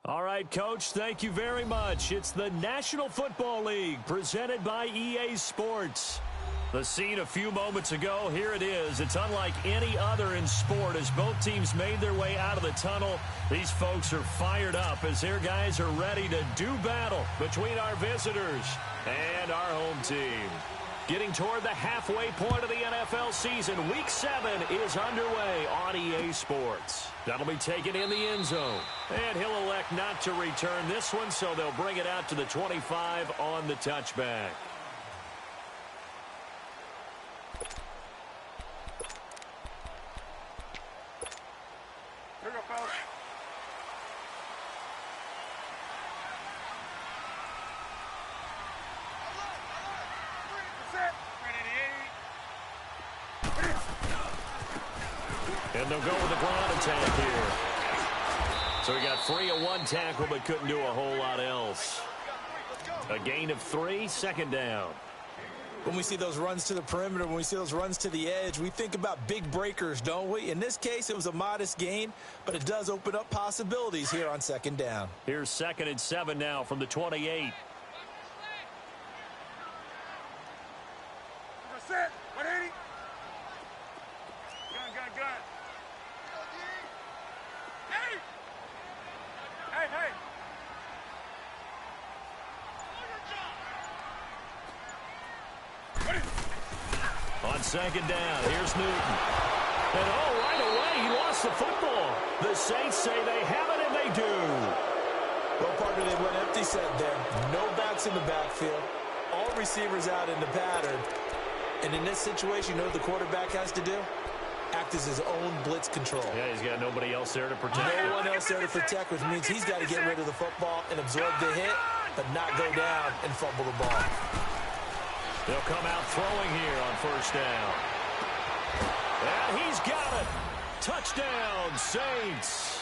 All right, Coach, thank you very much. It's the National Football League presented by EA Sports. The scene a few moments ago, here it is. It's unlike any other in sport as both teams made their way out of the tunnel. These folks are fired up as their guys are ready to do battle between our visitors and our home team. Getting toward the halfway point of the NFL season, Week 7 is underway on EA Sports. That'll be taken in the end zone. And he'll elect not to return this one, so they'll bring it out to the 25 on the touchback. Here we go, fellas. And they'll go with the ground attack here. So he got free of one tackle but couldn't do a whole lot else. A gain of 3, second down. When we see those runs to the perimeter, when we see those runs to the edge, we think about big breakers, don't we? In this case, it was a modest gain, but it does open up possibilities here on second down. Here's 2nd and 7 now from the 28. Set. 180. Gun. Hey. On second down, here's Newton. And right away, he lost the football. The Saints say they have it, and they do. Well, partner, they went empty set there. No backs in the backfield. All receivers out in the pattern. And in this situation, you know what the quarterback has to do? Act as his own blitz control. Yeah, he's got nobody else there to protect. No one else there to protect, which means he's got to get rid of the football and absorb the hit, but not go down and fumble the ball. They'll come out throwing here on first down. And he's got it. Touchdown, Saints.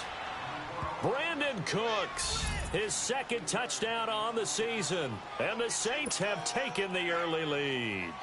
Brandon Cooks, his 2nd touchdown on the season. And the Saints have taken the early lead.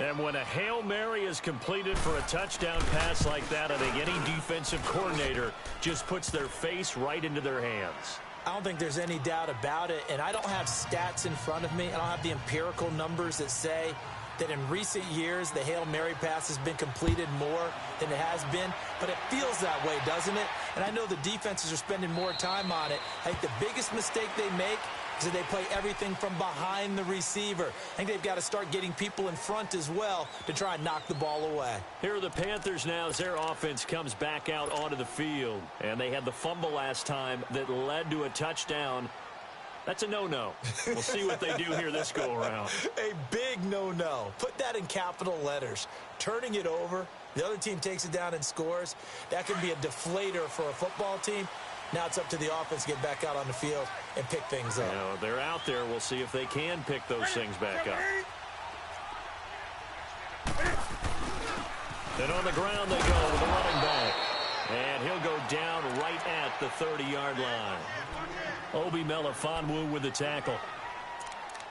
And when a Hail Mary is completed for a touchdown pass like that, I think any defensive coordinator just puts their face right into their hands. I don't think there's any doubt about it, and I don't have stats in front of me. I don't have the empirical numbers that say that in recent years the Hail Mary pass has been completed more than it has been, but it feels that way, doesn't it? And I know the defenses are spending more time on it. I think the biggest mistake they make So they play everything from behind the receiver. I think they've got to start getting people in front as well to try and knock the ball away. Here are the Panthers now as their offense comes back out onto the field. And they had the fumble last time that led to a touchdown. That's a no-no. We'll see what they do here this go-around. A big no-no. Put that in capital letters. Turning it over, the other team takes it down and scores. That can be a deflator for a football team. Now it's up to the offense to get back out on the field and pick things up. You know, they're out there. We'll see if they can pick those things back up. And on the ground they go with the running back. And he'll go down right at the 30-yard line. Obi Melifonwu with the tackle.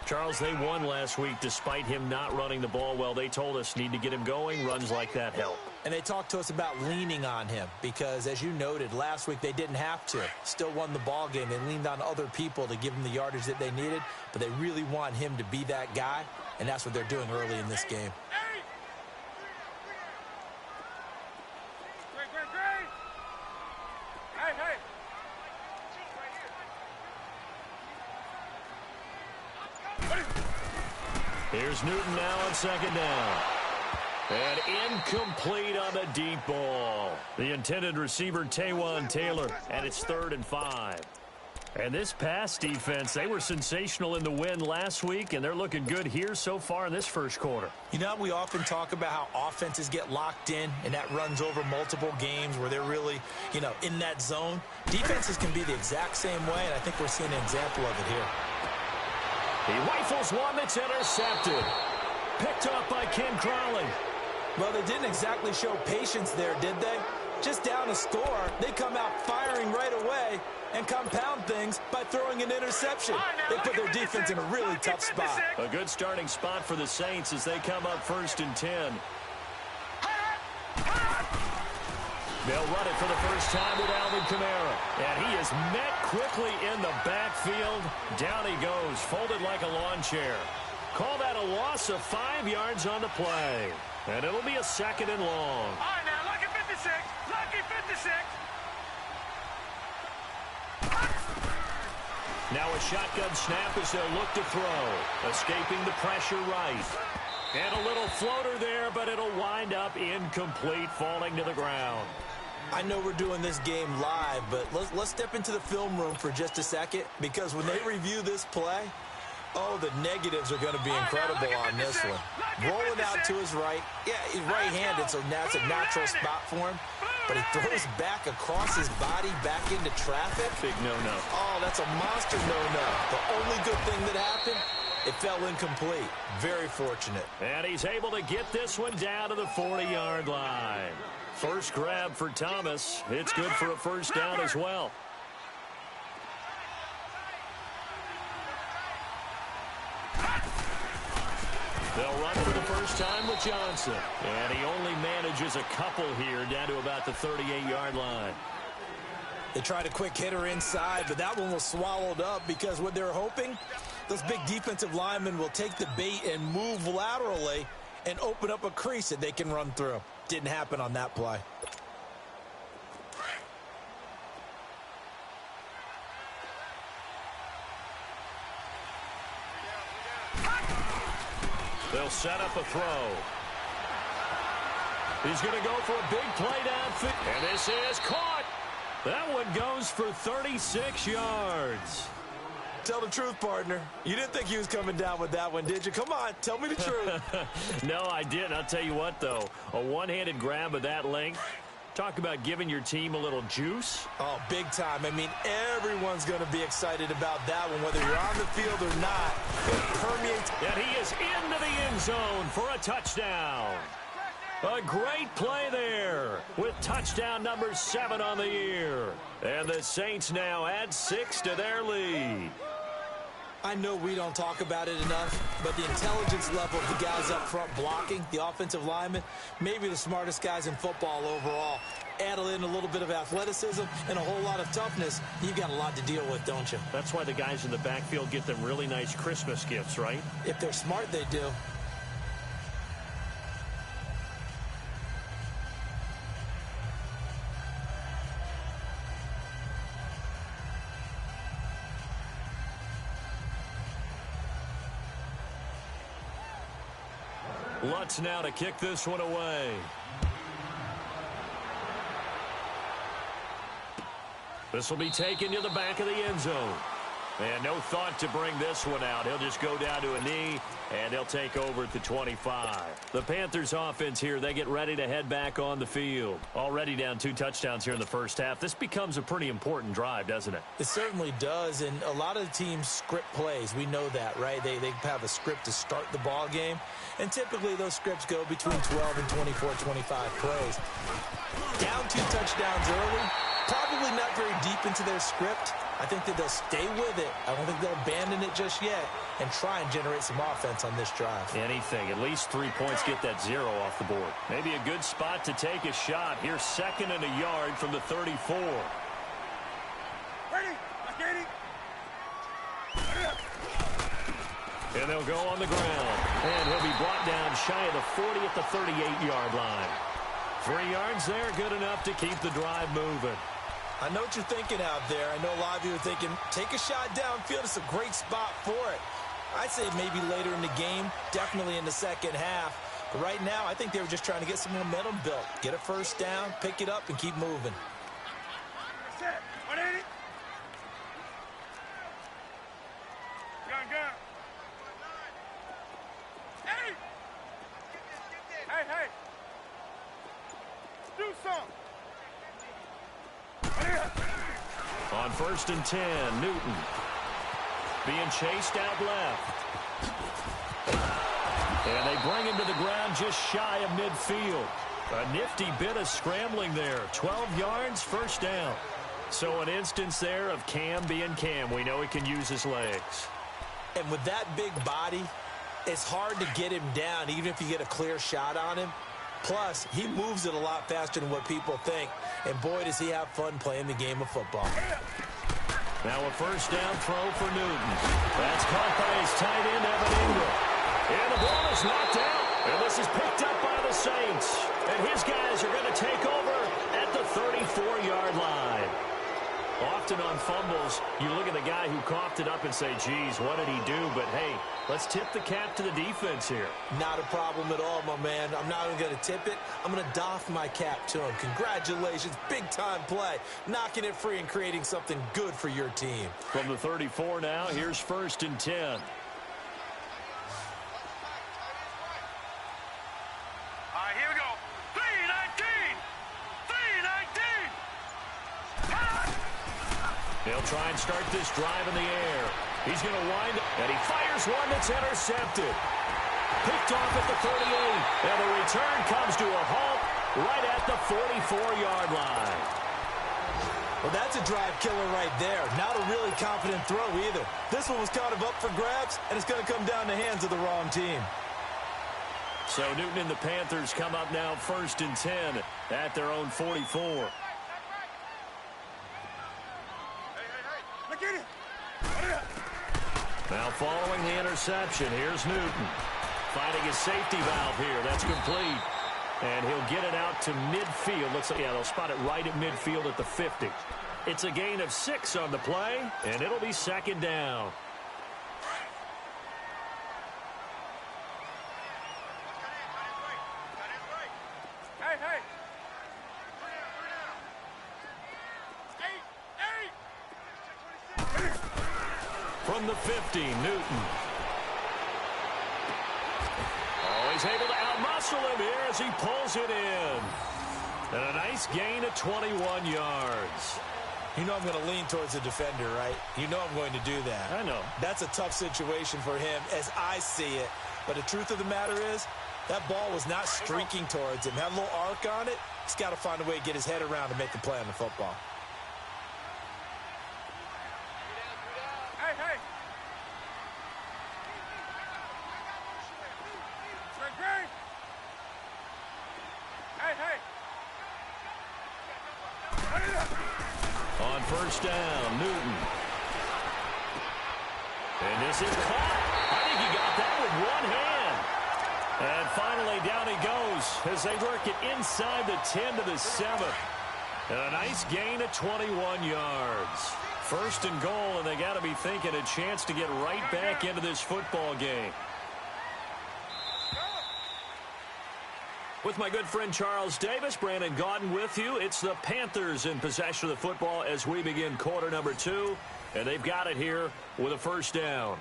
Charles, they won last week despite him not running the ball well. They told us need to get him going. Runs like that help. And they talked to us about leaning on him because, as you noted, last week they didn't have to. Still won the ball game. They leaned on other people to give them the yardage that they needed, but they really want him to be that guy, and that's what they're doing early in this game. Here's Newton now on second down. And incomplete on the deep ball. The intended receiver, Taywan Taylor, and it's 3rd and 5. And this pass defense, they were sensational in the win last week, and they're looking good here so far in this first quarter. You know, we often talk about how offenses get locked in, and that runs over multiple games where they're really, you know, in that zone. Defenses can be the exact same way, and I think we're seeing an example of it here. He rifles one that's intercepted. Picked up by Ken Crowley. Well, they didn't exactly show patience there, did they? Just down a score, they come out firing right away and compound things by throwing an interception. They put their defense in a really tough spot. A good starting spot for the Saints as they come up 1st and 10. They'll run it for the first time with Alvin Kamara. And he is met quickly in the backfield. Down he goes, folded like a lawn chair. Call that a loss of 5 yards on the play. And it'll be a 2nd and long. All right, now, lucky 56. Lucky 56. Now a shotgun snap as they'll look to throw. Escaping the pressure right. And a little floater there, but it'll wind up incomplete, falling to the ground. I know we're doing this game live, but let's step into the film room for just a second, because when they review this play, oh, the negatives are going to be incredible on this one. Rolling out to his right. Yeah, he's right-handed, so that's a natural spot for him. But he throws back across his body back into traffic. Big no-no. Oh, that's a monster no-no. The only good thing that happened, it fell incomplete. Very fortunate. And he's able to get this one down to the 40-yard line. First grab for Thomas. It's good for a first down as well. They'll run for the first time with Johnson. And he only manages a couple here down to about the 38-yard line. They tried a quick hitter inside, but that one was swallowed up because what they're hoping, those big defensive linemen will take the bait and move laterally and open up a crease that they can run through. Didn't happen on that play. They'll set up a throw. He's going to go for a big play downfield. And this is caught. That one goes for 36 yards. Tell the truth, partner. You didn't think he was coming down with that one, did you? Come on, tell me the truth. No, I didn't. I'll tell you what, though. A one-handed grab of that length. Talk about giving your team a little juice. Oh, big time. I mean, everyone's going to be excited about that one, whether you're on the field or not. It permeates. And he is into the end zone for a touchdown. A great play there with touchdown number 7 on the year. And the Saints now add 6 to their lead. I know we don't talk about it enough, but the intelligence level of the guys up front blocking, the offensive linemen, maybe the smartest guys in football overall. Add in a little bit of athleticism and a whole lot of toughness, you've got a lot to deal with, don't you? That's why the guys in the backfield get them really nice Christmas gifts, right? If they're smart, they do. Lutz now to kick this one away. This will be taken to the back of the end zone. And no thought to bring this one out. He'll just go down to a knee, and he'll take over at the 25. The Panthers offense here, they get ready to head back on the field. Already down 2 touchdowns here in the first half. This becomes a pretty important drive, doesn't it? It certainly does, and a lot of the teams script plays. We know that, right? They have a script to start the ball game, and typically those scripts go between 12 and 24, 25 plays. Down 2 touchdowns early, probably not very deep into their script. I think that they'll stay with it. I don't think they'll abandon it just yet and try and generate some offense on this drive. Anything. At least 3 points, get that 0 off the board. Maybe a good spot to take a shot. Here's 2nd and a yard from the 34. Ready? Ready? And they'll go on the ground. And he'll be brought down shy of the 40 at the 38-yard line. 3 yards there, good enough to keep the drive moving. I know what you're thinking out there. I know a lot of you are thinking, take a shot downfield. It's a great spot for it. I'd say maybe later in the game, definitely in the second half. But right now, I think they were just trying to get some momentum built. Get a first down, pick it up, and keep moving. Set. 180. Gun. Hey! Hey! Do something. On 1st and 10, Newton being chased out left. And they bring him to the ground just shy of midfield. A nifty bit of scrambling there. 12 yards, first down. So an instance there of Cam being Cam. We know he can use his legs. And with that big body, it's hard to get him down, even if you get a clear shot on him. Plus, he moves it a lot faster than what people think. And boy, does he have fun playing the game of football. Now a first down throw for Newton. That's caught by his tight end, Evan Ingram. And the ball is knocked out. And this is picked up by the Saints. And his guys are going to take over at the 34-yard line. Often on fumbles, you look at the guy who coughed it up and say, geez, what did he do? But, hey, let's tip the cap to the defense here. Not a problem at all, my man. I'm not even going to tip it. I'm going to doff my cap to him. Congratulations. Big-time play. Knocking it free and creating something good for your team. From the 34 now, here's 1st and 10. All right, here we go. 319. They'll try and start this drive in the air. He's going to wind up, and he fires one that's intercepted. Picked off at the 38, and the return comes to a halt right at the 44-yard line. Well, that's a drive killer right there. Not a really confident throw either. This one was kind of up for grabs, and it's going to come down the hands of the wrong team. So Newton and the Panthers come up now 1st and 10 at their own 44. Look at it. Now following the interception, here's Newton. Finding his safety valve here. That's complete. And he'll get it out to midfield. Looks like, yeah, they'll spot it right at midfield at the 50. It's a gain of 6 on the play, and it'll be 2nd down. Hey. From the 50, Newton. Oh, he's able to outmuscle him here as he pulls it in. And a nice gain of 21 yards. You know I'm going to lean towards the defender, right? You know I'm going to do that. I know. That's a tough situation for him as I see it. But the truth of the matter is, that ball was not streaking towards him. Had a little arc on it. He's got to find a way to get his head around to make the play on the football. Hey. Great. Hey. On 1st down, Newton. And this is caught. I think he got that with one hand. And finally, down he goes as they work it inside the 10 to the 7. And a nice gain of 21 yards. 1st and goal, and they got to be thinking a chance to get right back into this football game. With my good friend Charles Davis, Brandon Gaudin with you. It's the Panthers in possession of the football as we begin quarter number 2. And they've got it here with a first down.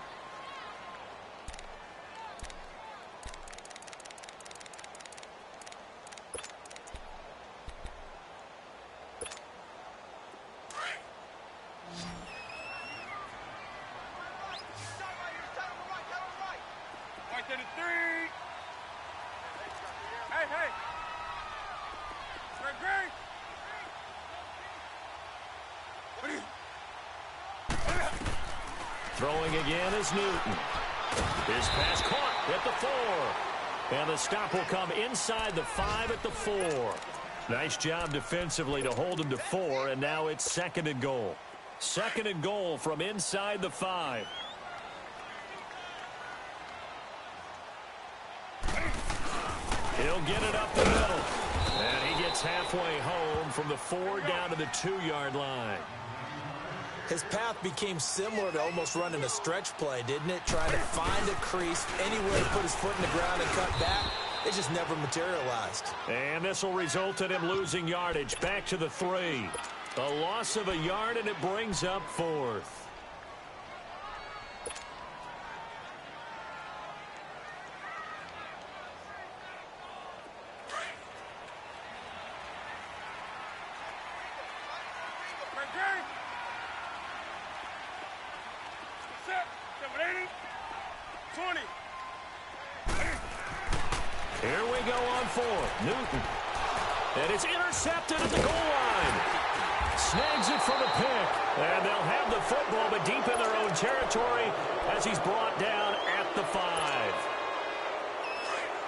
Throwing again is Newton. His pass caught at the 4. And the stop will come inside the 5 at the 4. Nice job defensively to hold him to 4, and now it's 2nd and goal. 2nd and goal from inside the 5. He'll get it up the middle. And he gets halfway home from the 4 down to the 2-yard line. His path became similar to almost running a stretch play, didn't it? Trying to find a crease, anywhere to put his foot in the ground and cut back. It just never materialized. And this will result in him losing yardage. Back to the 3. A loss of a yard, and it brings up 4th. Here we go on 4th. Newton. And it's intercepted at the goal line. Snags it for the pick. And they'll have the football, but deep in their own territory as he's brought down at the 5.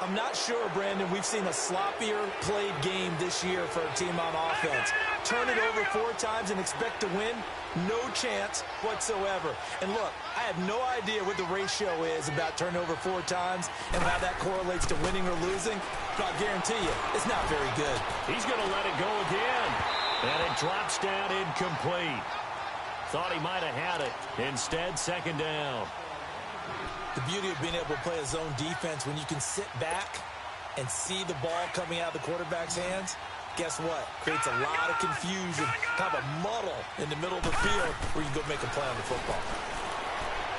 I'm not sure, Brandon, we've seen a sloppier played game this year for a team on offense. Turn it over 4 times and expect to win? No chance whatsoever. And look, I have no idea what the ratio is about turning over 4 times and how that correlates to winning or losing, but I'll guarantee you, it's not very good. He's going to let it go again. And it drops down incomplete. Thought he might have had it. Instead, 2nd down. The beauty of being able to play a zone defense when you can sit back and see the ball coming out of the quarterback's hands, guess what? Creates a lot of confusion, kind of a muddle in the middle of the field where you can go make a play on the football.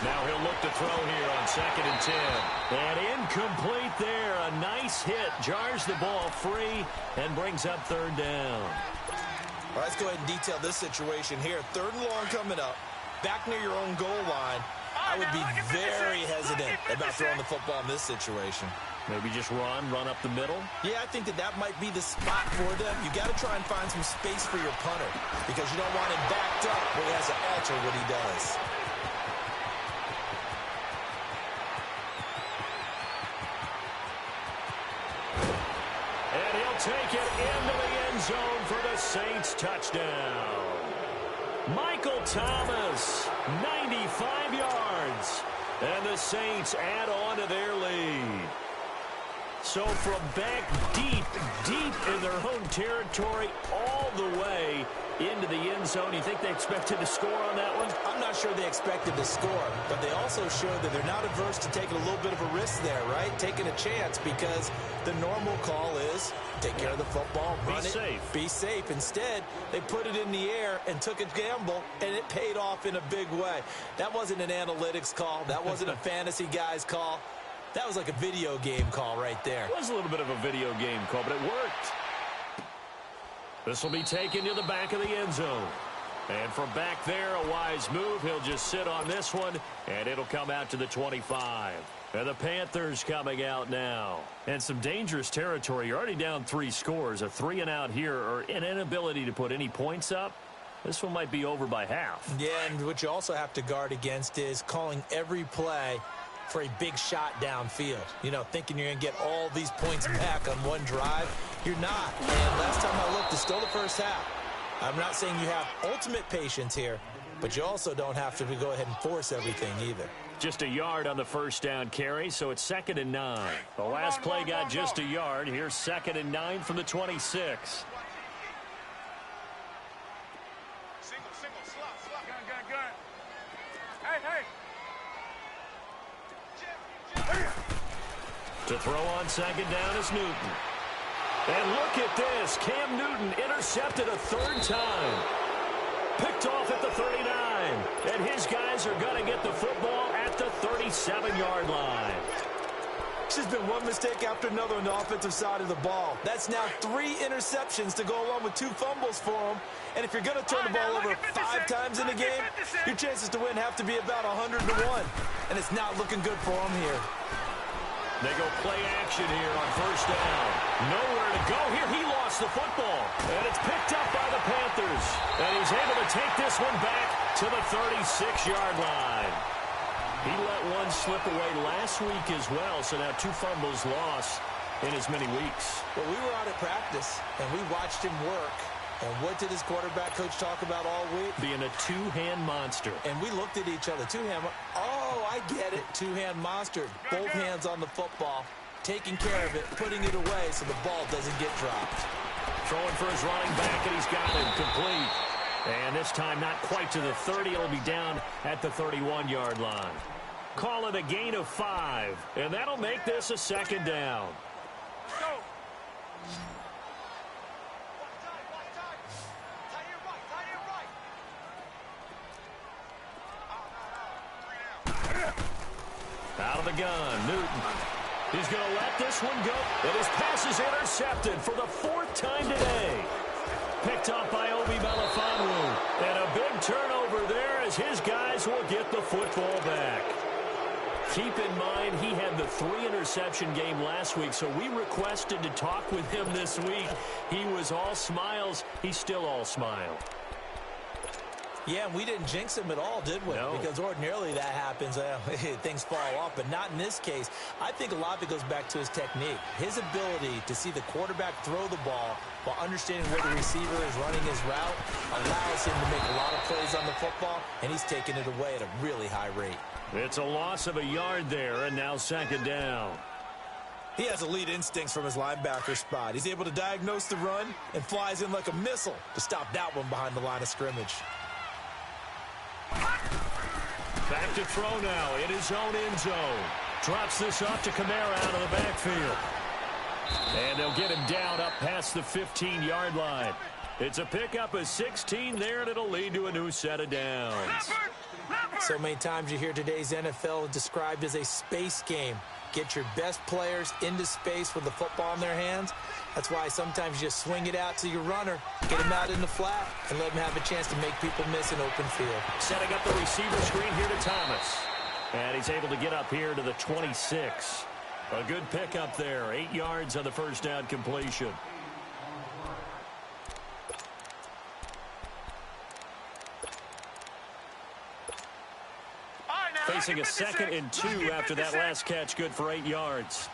Now he'll look to throw here on 2nd and 10. And incomplete there. A nice hit. Jars the ball free and brings up 3rd down. All right, let's go ahead and detail this situation here. 3rd and long coming up. Back near your own goal line. I would be very hesitant about throwing the football in this situation. Maybe just run up the middle? Yeah, I think that might be the spot for them. You got to try and find some space for your punter because you don't want him backed up where he has to alter what he does. And he'll take it into the end zone for the Saints touchdown. Michael Thomas, 95 yards. And the Saints add on to their lead. So from back deep in their own territory, all the way into the end zone, you think they expected to score on that one? I'm not sure they expected to score, but they also showed that they're not averse to taking a little bit of a risk there, right? Taking a chance because the normal call is take care of the football, run it, be safe. Instead, they put it in the air and took a gamble, and it paid off in a big way. That wasn't an analytics call. That wasn't a fantasy guy's call. That was like a video game call right there. It was a little bit of a video game call, but it worked. This will be taken to the back of the end zone. And from back there, a wise move. He'll just sit on this one, and it'll come out to the 25. And the Panthers coming out now. And some dangerous territory. You're already down 3 scores. A 3-and-out here, or an inability to put any points up. This one might be over by half. Yeah, and what you also have to guard against is calling every play for a big shot downfield. You know, thinking you're going to get all these points back on one drive. You're not. And last time I looked, it's still the first half. I'm not saying you have ultimate patience here, but you also don't have to go ahead and force everything either. Just a yard on the first down carry, so it's 2nd and 9. The last play got just a yard. Here's 2nd and 9 from the 26. Single, slot. Gun. Hey. To throw on 2nd down is Newton. And look at this. Cam Newton intercepted a third time. Picked off at the 39. And his guys are going to get the football at the 37-yard line. It's just been one mistake after another on the offensive side of the ball. That's now 3 interceptions to go along with 2 fumbles for him. And if you're going to turn the ball over 5 times in the game, your chances to win have to be about 100 to 1. And it's not looking good for him here. They go play action here on first down. Nowhere to go here. He lost the football. And it's picked up by the Panthers. And he's able to take this one back to the 36-yard line. He let one slip away last week as well, so now 2 fumbles lost in as many weeks. Well, we were out at practice, and we watched him work. And what did his quarterback coach talk about all week? Being a 2-hand monster. And we looked at each other. 2-hand. Oh, I get it. 2-hand monster. Both hands on the football, taking care of it, putting it away so the ball doesn't get dropped. Throwing for his running back, and he's got it complete. And this time not quite to the 30. It'll be down at the 31-yard line. Call it a gain of 5. And that'll make this a second down. Go. Out of the gun, Newton. He's going to let this one go. And his pass is intercepted for the 4th time today. Picked up by Obi Melifonwu. And a big turnover there as his guys will get the football back. Keep in mind, he had the 3-interception game last week, so we requested to talk with him this week. He was all smiles. He's still all smile. Yeah, and we didn't jinx him at all, did we? No. Because ordinarily that happens. Things fall off, but not in this case. I think a lot of it goes back to his technique. His ability to see the quarterback throw the ball while understanding where the receiver is running his route allows him to make a lot of plays on the football, and he's taking it away at a really high rate. It's a loss of a yard there, and now second down. He has elite instincts from his linebacker spot. He's able to diagnose the run and flies in like a missile to stop that one behind the line of scrimmage. Back to throw now in his own end zone. Drops this off to Kamara out of the backfield. And they'll get him down up past the 15-yard line. It's a pickup of 16 there, and it'll lead to a new set of downs. So many times you hear today's NFL described as a space game. Get your best players into space with the football in their hands. That's why sometimes you just swing it out to your runner, get him out in the flat, and let him have a chance to make people miss an open field. Setting up the receiver screen here to Thomas. And he's able to get up here to the 26. A good pickup there. 8 yards on the first down completion. Facing a 2nd and 2 after that last catch, good for 8 yards.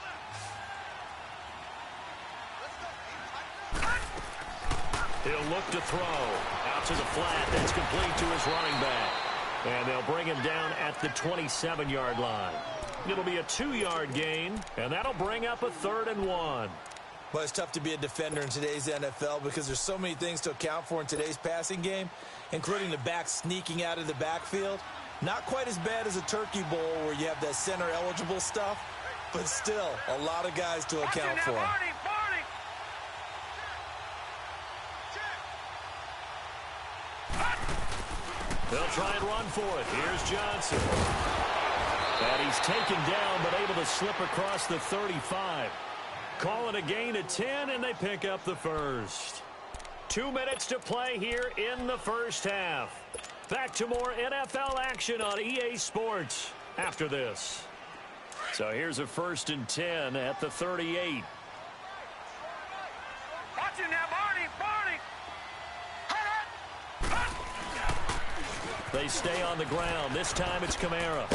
He'll look to throw. Out to the flat. That's complete to his running back. And they'll bring him down at the 27-yard line. It'll be a 2-yard gain, and that'll bring up a 3rd and 1. Well, it's tough to be a defender in today's NFL because there's so many things to account for in today's passing game, including the back sneaking out of the backfield. Not quite as bad as a turkey bowl where you have that center-eligible stuff, but still a lot of guys to account for. They'll try and run for it. Here's Johnson. And he's taken down but able to slip across the 35. Call it a gain of 10, and they pick up the first. 2 minutes to play here in the first half. Back to more NFL action on EA Sports after this. So here's a 1st and 10 at the 38. Watch it now, Barney! They stay on the ground. This time it's Kamara.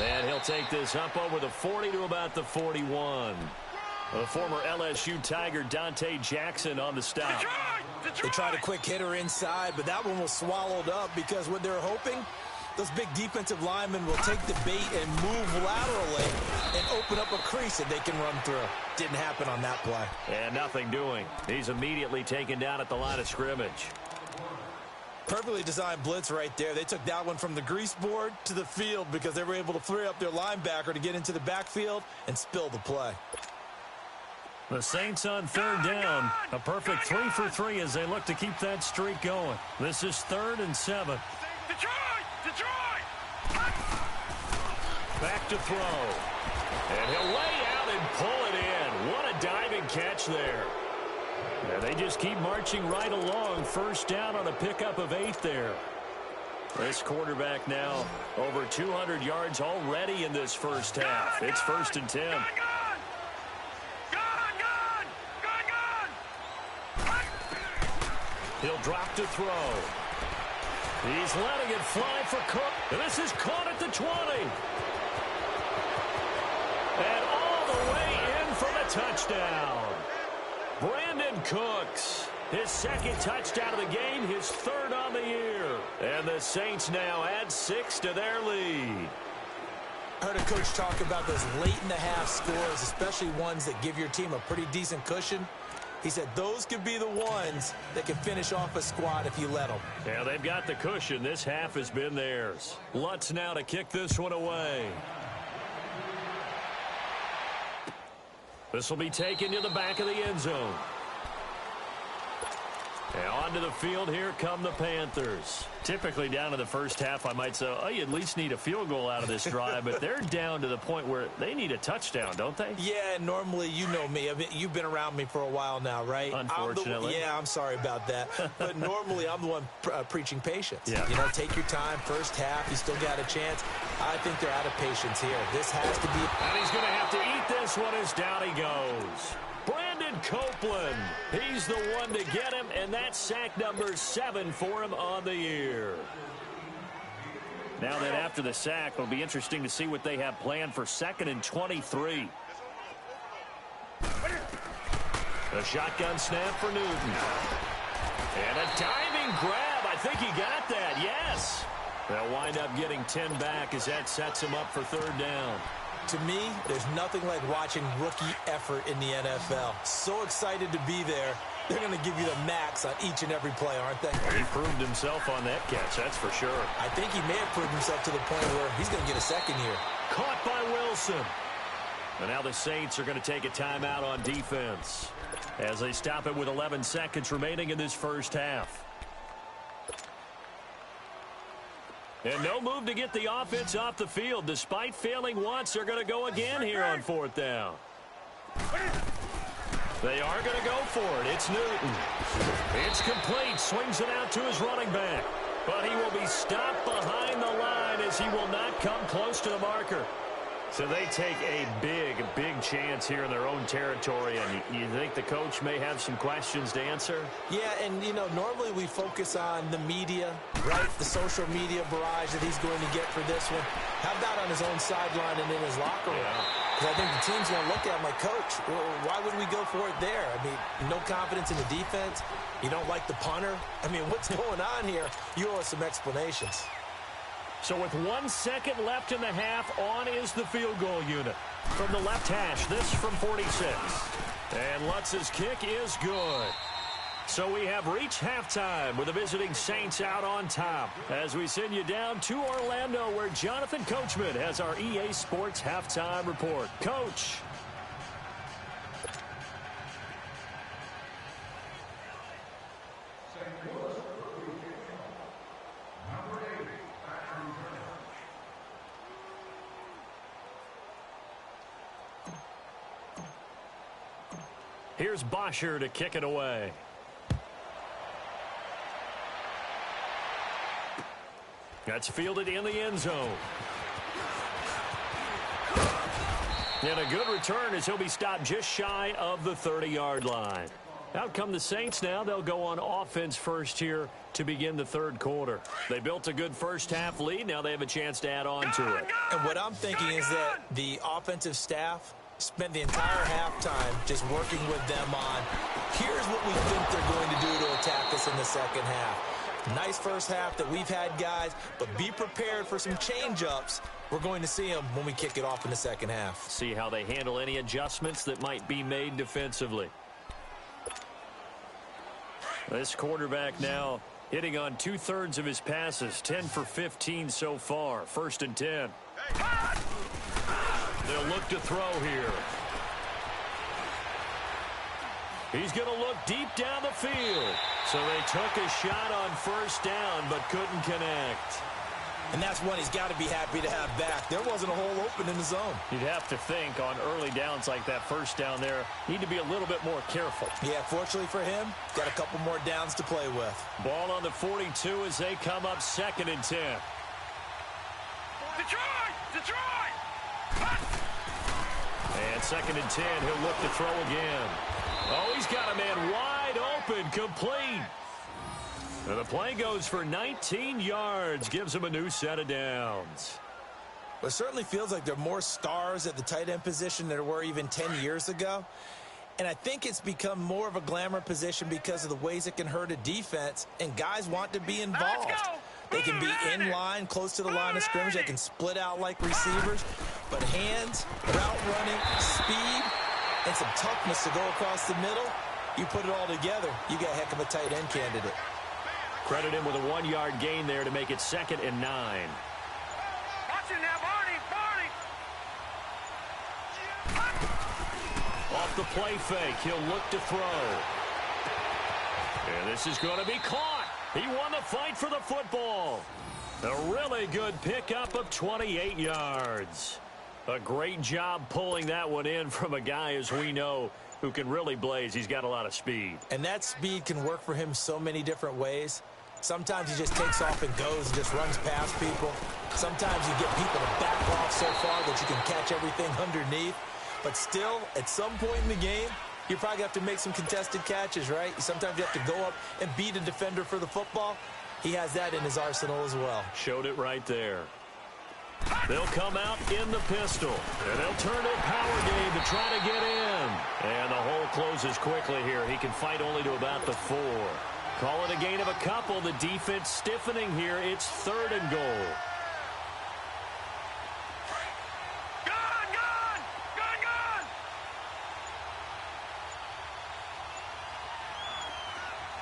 And he'll take this up over the 40 to about the 41. The former LSU Tiger Dante Jackson on the stop. They tried a quick hitter inside, but that one was swallowed up because what they're hoping, those big defensive linemen will take the bait and move laterally and open up a crease that they can run through. Didn't happen on that play. And nothing doing. He's immediately taken down at the line of scrimmage. Perfectly designed blitz right there. They took that one from the grease board to the field because they were able to free up their linebacker to get into the backfield and spill the play. The Saints on third down. A perfect 3 for 3 as they look to keep that streak going. This is 3rd and 7. Detroit! Back to throw. And he'll lay out and pull it in. What a diving catch there. And they just keep marching right along. First down on a pickup of 8 there. This quarterback now over 200 yards already in this first half. It's 1st and 10. He'll drop to throw. He's letting it fly for Cook. And this is caught at the 20. And all the way in for the touchdown. Brandon Cooks, his 2nd touchdown of the game, his 3rd on the year. And the Saints now add 6 to their lead. I heard a coach talk about those late-in-the-half scores, especially ones that give your team a pretty decent cushion. He said those could be the ones that can finish off a squad if you let them. Yeah, they've got the cushion. This half has been theirs. Lutz now to kick this one away. This will be taken to the back of the end zone. And onto the field, here come the Panthers. Typically down to the first half, I might say, oh, you at least need a field goal out of this drive, but they're down to the point where they need a touchdown, don't they? Yeah, normally, you know me. I mean, you've been around me for a while now, right? Unfortunately. I'm sorry about that. But normally, I'm the one preaching patience. Yeah. You know, take your time, first half, you still got a chance. I think they're out of patience here. This has to be... And he's going to have to eat this one as down he goes. Brandon Copeland, he's the one to get him, and that's sack number 7 for him on the year. Now that after the sack, it'll be interesting to see what they have planned for 2nd and 23. A shotgun snap for Newton. And a diving grab. I think he got that, yes. They'll wind up getting 10 back as that sets him up for 3rd down. To me, there's nothing like watching rookie effort in the NFL. So excited to be there. They're going to give you the max on each and every play, aren't they? He proved himself on that catch, that's for sure. I think he may have proved himself to the point where he's going to get a 2nd here. Caught by Wilson. And now the Saints are going to take a timeout on defense as they stop it with 11 seconds remaining in this first half. And no move to get the offense off the field. Despite failing once, they're going to go again here on 4th down. They are going to go for it. It's Newton. It's complete. Swings it out to his running back. But he will be stopped behind the line as he will not come close to the marker. So they take a big chance here in their own territory. And you think the coach may have some questions to answer? Yeah, and, you know, normally we focus on the media, right? The social media barrage that he's going to get for this one. How about on his own sideline and in his locker room? Because I think the team's going to look at him like, Coach, why would we go for it there? I mean, no confidence in the defense. You don't like the punter. I mean, what's going on here? You owe us some explanations. So with 1 second left in the half, on is the field goal unit. From the left hash, this from 46. And Lutz's kick is good. So we have reached halftime with the visiting Saints out on top. As we send you down to Orlando, where Jonathan Coachman has our EA Sports halftime report. Coach. Here's Bosher to kick it away. That's fielded in the end zone. And a good return as he'll be stopped just shy of the 30-yard line. Out come the Saints now. They'll go on offense first here to begin the 3rd quarter. They built a good first half lead. Now they have a chance to add on to it. And what I'm thinking is that the offensive staff spent the entire halftime just working with them on, here's what we think they're going to do to attack us in the second half. Nice first half that we've had, guys, but be prepared for some change-ups. We're going to see them when we kick it off in the second half. See how they handle any adjustments that might be made defensively. This quarterback now hitting on 2/3 of his passes, 10 for 15 so far. 1st and 10. They'll look to throw here. He's going to look deep down the field. So they took a shot on first down but couldn't connect. And that's one he's got to be happy to have back. There wasn't a hole open in the zone. You'd have to think on early downs like that first down there, need to be a little bit more careful. Yeah, fortunately for him, got a couple more downs to play with. Ball on the 42 as they come up 2nd and 10. Detroit! Detroit! And 2nd and 10, he'll look to throw again. Oh, he's got a man wide open, complete. And the play goes for 19 yards, gives him a new set of downs. Well, it certainly feels like there are more stars at the tight end position than there were even 10 years ago. And I think it's become more of a glamour position because of the ways it can hurt a defense, and guys want to be involved. They can be in line, close to the line of scrimmage. They can split out like receivers. But hands, route running, speed, and some toughness to go across the middle, you put it all together, you got a heck of a tight end candidate. Credit him with a 1-yard gain there to make it 2nd and 9. Watch it now, Barney! Off the play fake, he'll look to throw. And this is going to be caught. He won the fight for the football. A really good pickup of 28 yards. A great job pulling that one in from a guy, as we know, who can really blaze. He's got a lot of speed. And that speed can work for him so many different ways. Sometimes he just takes off and goes and just runs past people. Sometimes you get people to back off so far that you can catch everything underneath. But still, at some point in the game, you probably have to make some contested catches, right? Sometimes you have to go up and beat a defender for the football. He has that in his arsenal as well. Showed it right there. They'll come out in the pistol, and they'll turn to a power game to try to get in. And the hole closes quickly here. He can fight only to about the 4. Call it a gain of a couple. The defense stiffening here. It's 3rd and goal. Gun!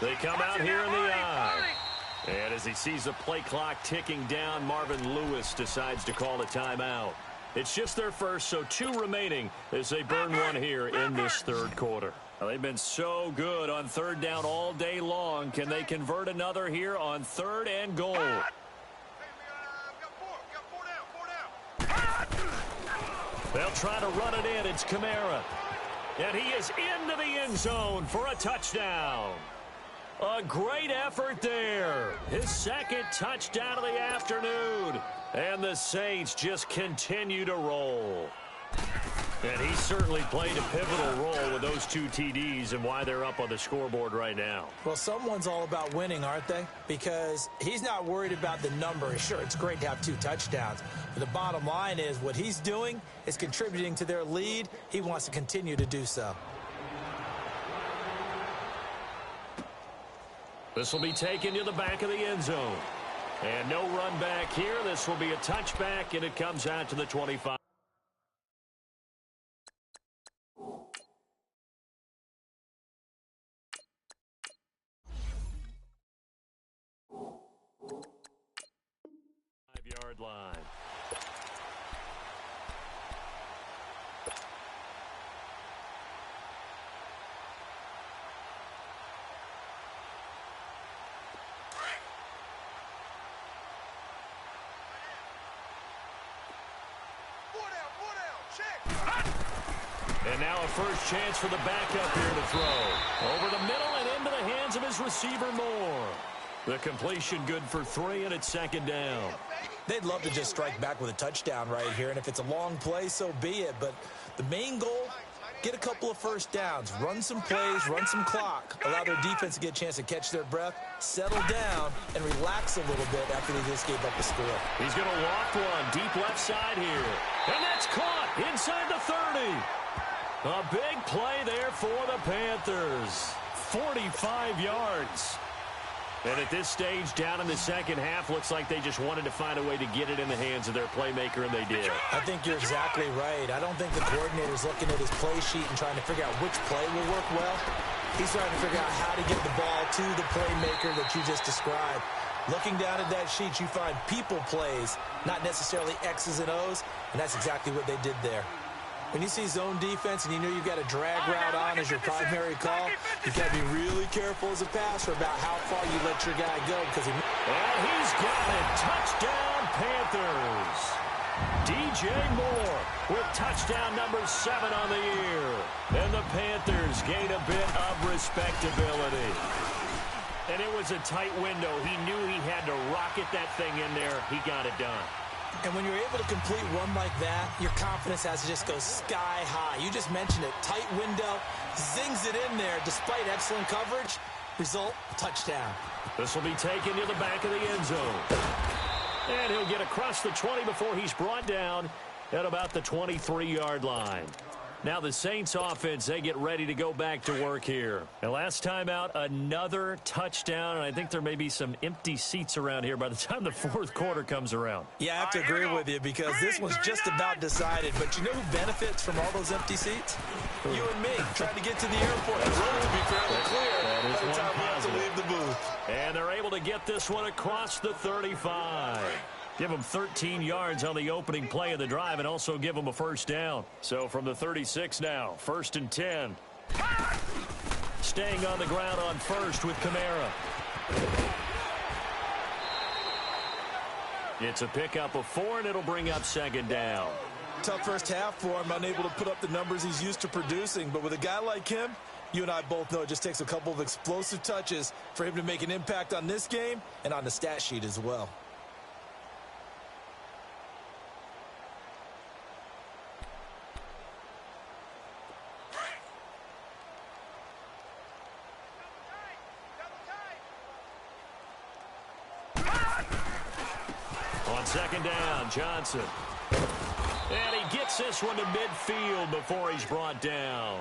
They come out here in the eye. And as he sees the play clock ticking down, Marvin Lewis decides to call a timeout. It's just their first, so 2 remaining as they burn one here in this 3rd quarter. Well, they've been so good on 3rd down all day long. Can they convert another here on 3rd and goal? They'll try to run it in. It's Kamara. And he is into the end zone for a touchdown. A great effort there. His 2nd touchdown of the afternoon. And the Saints just continue to roll. And he certainly played a pivotal role with those 2 TDs and why they're up on the scoreboard right now. Well, someone's all about winning, aren't they? Because he's not worried about the number. Sure, it's great to have 2 touchdowns. But the bottom line is what he's doing is contributing to their lead. He wants to continue to do so. This will be taken to the back of the end zone. And no run back here. This will be a touchback, and it comes out to the 25. Yard line. And now a first chance for the backup here to throw. Over the middle and into the hands of his receiver Moore. The completion good for 3, and it's 2nd down. They'd love to just strike back with a touchdown right here, and if it's a long play, so be it. But the main goal, get a couple of first downs, run some plays, run some clock, allow their defense to get a chance to catch their breath, settle down, and relax a little bit after they just gave up the score. He's going to loft one deep left side here. And that's caught inside the 30. A big play there for the Panthers. 45 yards. And at this stage, down in the second half, looks like they just wanted to find a way to get it in the hands of their playmaker, and they did. I think you're exactly right. I don't think the coordinator's looking at his play sheet and trying to figure out which play will work well. He's trying to figure out how to get the ball to the playmaker that you just described. Looking down at that sheet, you find people plays, not necessarily X's and O's, and that's exactly what they did there. When you see zone defense and you know you've got a drag route on as your primary call, you've got to be really careful as a passer about how far you let your guy go. And he's got it. Touchdown, Panthers. DJ Moore with touchdown number 7 on the year. And the Panthers gain a bit of respectability. And it was a tight window. He knew he had to rocket that thing in there. He got it done. And when you're able to complete one like that, your confidence has to just go sky high. You just mentioned it. Tight window, zings it in there despite excellent coverage. Result, touchdown. This will be taken to the back of the end zone. And he'll get across the 20 before he's brought down at about the 23-yard line. Now the Saints offense, they get ready to go back to work here. And last time out, another touchdown, and I think there may be some empty seats around here by the time the fourth quarter comes around. Yeah, I have to agree with you because this one's just about decided. But you know who benefits from all those empty seats? You and me, trying to get to the airport. The road will be fairly clear by the time we have to leave the booth. And they're able to get this one across the 35. Give them 13 yards on the opening play of the drive and also give them a first down. So from the 36 now, 1st and 10. Staying on the ground on first with Kamara. It's a pickup of 4, and it'll bring up 2nd down. Tough first half for him, unable to put up the numbers he's used to producing. But with a guy like him, you and I both know it just takes a couple of explosive touches for him to make an impact on this game and on the stat sheet as well. On 2nd down, Johnson. And he gets this one to midfield before he's brought down.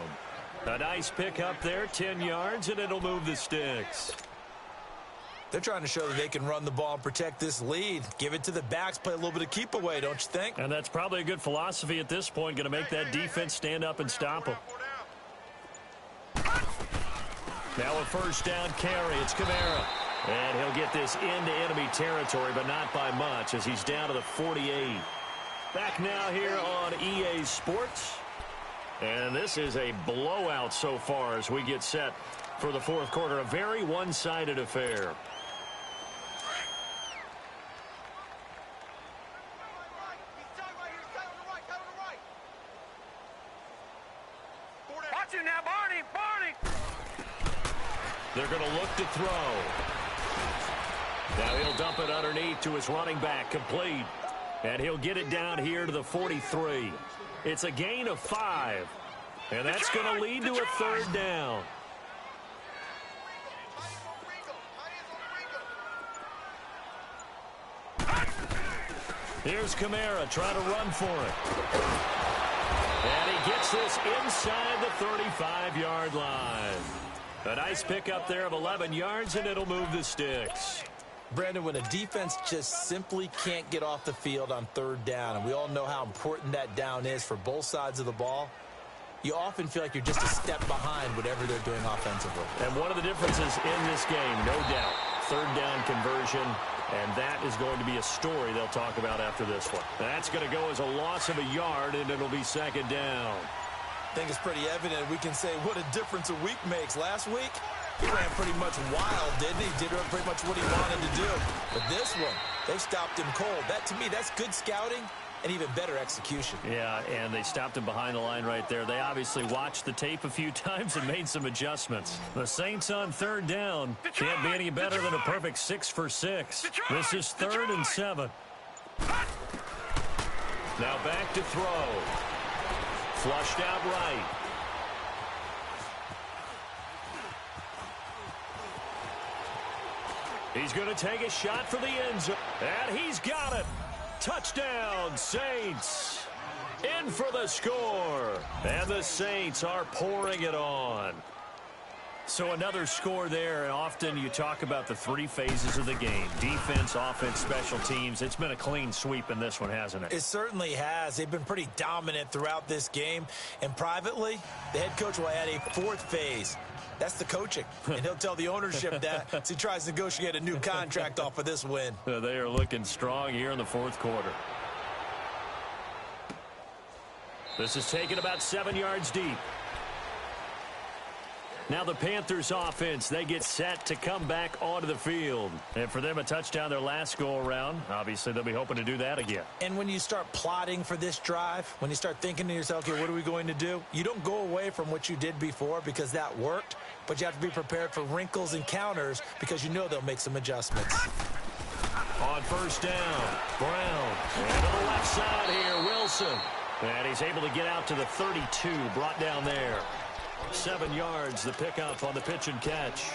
A nice pickup there, 10 yards, and it'll move the sticks. They're trying to show that they can run the ball and protect this lead. Give it to the backs, play a little bit of keep away, don't you think? And that's probably a good philosophy at this point, going to make that defense stand up and stop them. Now a first down carry. It's Kamara. And he'll get this into enemy territory, but not by much as he's down to the 48. Back now here on EA Sports. And this is a blowout so far as we get set for the fourth quarter. A very one-sided affair. Watch it now, Barney! Barney! They're going to look to throw. Now he'll dump it underneath to his running back, complete. And he'll get it down here to the 43. It's a gain of 5. And that's going to lead to a 3rd down. Here's Kamara trying to run for it. And he gets this inside the 35-yard line. A nice pickup there of 11 yards, and it'll move the sticks. Brandon, when a defense just simply can't get off the field on 3rd down, and we all know how important that down is for both sides of the ball, you often feel like you're just a step behind whatever they're doing offensively. And one of the differences in this game, no doubt, 3rd down conversion, and that is going to be a story they'll talk about after this one. That's going to go as a loss of a yard, and it'll be 2nd down. I think it's pretty evident. We can say what a difference a week makes. Last week, he ran pretty much wild, didn't he? Did pretty much what he wanted to do. But this one, they stopped him cold. That, to me, that's good scouting and even better execution. Yeah, and they stopped him behind the line right there. They obviously watched the tape a few times and made some adjustments. The Saints on 3rd down. Can't be any better than a perfect 6 for 6. This is 3rd and 7. Now back to throw. Flushed out right. He's going to take a shot for the end zone. And he's got it. Touchdown, Saints. In for the score. And the Saints are pouring it on. So another score there. And often you talk about the 3 phases of the game. Defense, offense, special teams. It's been a clean sweep in this one, hasn't it? It certainly has. They've been pretty dominant throughout this game. And privately, the head coach will add a 4th phase. That's the coaching. And he'll tell the ownership that as he tries to negotiate a new contract off of this win. They are looking strong here in the fourth quarter. This is taken about 7 yards deep. Now the Panthers offense, they get set to come back onto the field. And for them, a touchdown their last go-around. Obviously, they'll be hoping to do that again. And when you start plotting for this drive, when you start thinking to yourself, okay, what are we going to do? You don't go away from what you did before because that worked, but you have to be prepared for wrinkles and counters because you know they'll make some adjustments. On first down, Brown. And to the left side here, Wilson. And he's able to get out to the 32, brought down there. 7 yards, the pickup on the pitch and catch.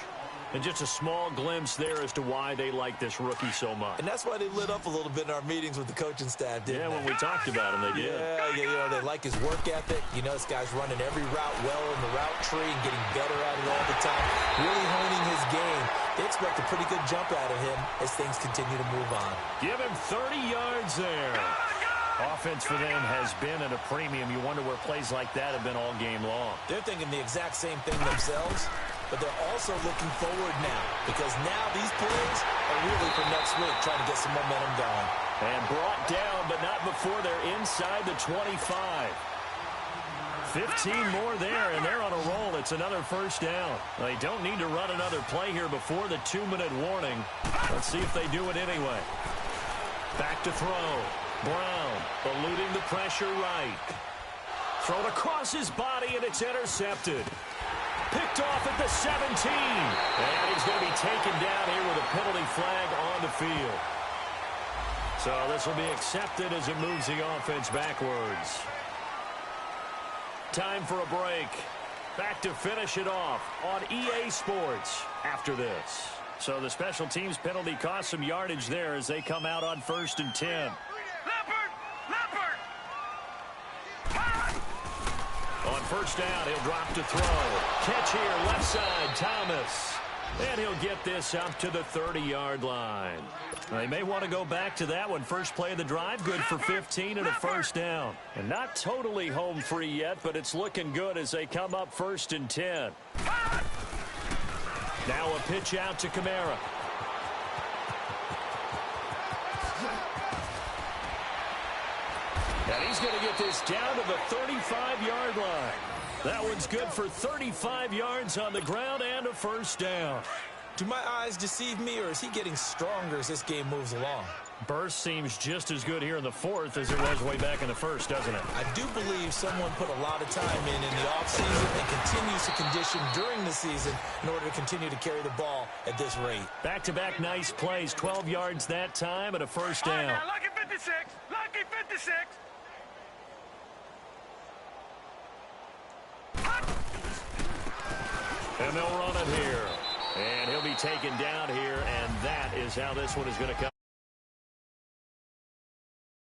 And just a small glimpse there as to why they like this rookie so much. And that's why they lit up a little bit in our meetings with the coaching staff, didn't they? When we talked about him, they did. Yeah, they like his work ethic. You know, this guy's running every route well in the route tree and getting better at it all the time. Really honing his game. They expect a pretty good jump out of him as things continue to move on. Give him 30 yards there. Offense for them has been at a premium. You wonder where plays like that have been all game long. They're thinking the exact same thing themselves, but they're also looking forward now because now these plays are really for next week, trying to get some momentum going. And brought down, but not before they're inside the 25. 15 more there, and they're on a roll. It's another first down. They don't need to run another play here before the 2-minute warning. Let's see if they do it anyway. Back to throw. Brown eluding the pressure right. Thrown across his body, and it's intercepted. Picked off at the 17. And he's going to be taken down here with a penalty flag on the field. So this will be accepted as it moves the offense backwards. Time for a break. Back to finish it off on EA Sports after this. So the special teams penalty cost some yardage there as they come out on 1st and 10. On first down, he'll drop to throw. Catch here, left side, Thomas. And he'll get this up to the 30-yard line. They may want to go back to that one. First play of the drive, good for 15 and a first down. And not totally home free yet, but it's looking good as they come up 1st and 10. Now a pitch out to Kamara. And he's going to get this down to the 35-yard line. That one's good for 35 yards on the ground and a first down. Do my eyes deceive me, or is he getting stronger as this game moves along? Burst seems just as good here in the 4th as it was way back in the 1st, doesn't it? I do believe someone put a lot of time in the offseason and continues to condition during the season in order to continue to carry the ball at this rate. Back-to-back nice plays, 12 yards that time and a first down. All right, now, lucky 56, lucky 56. And they'll run it here. And he'll be taken down here, and that is how this one is going to come.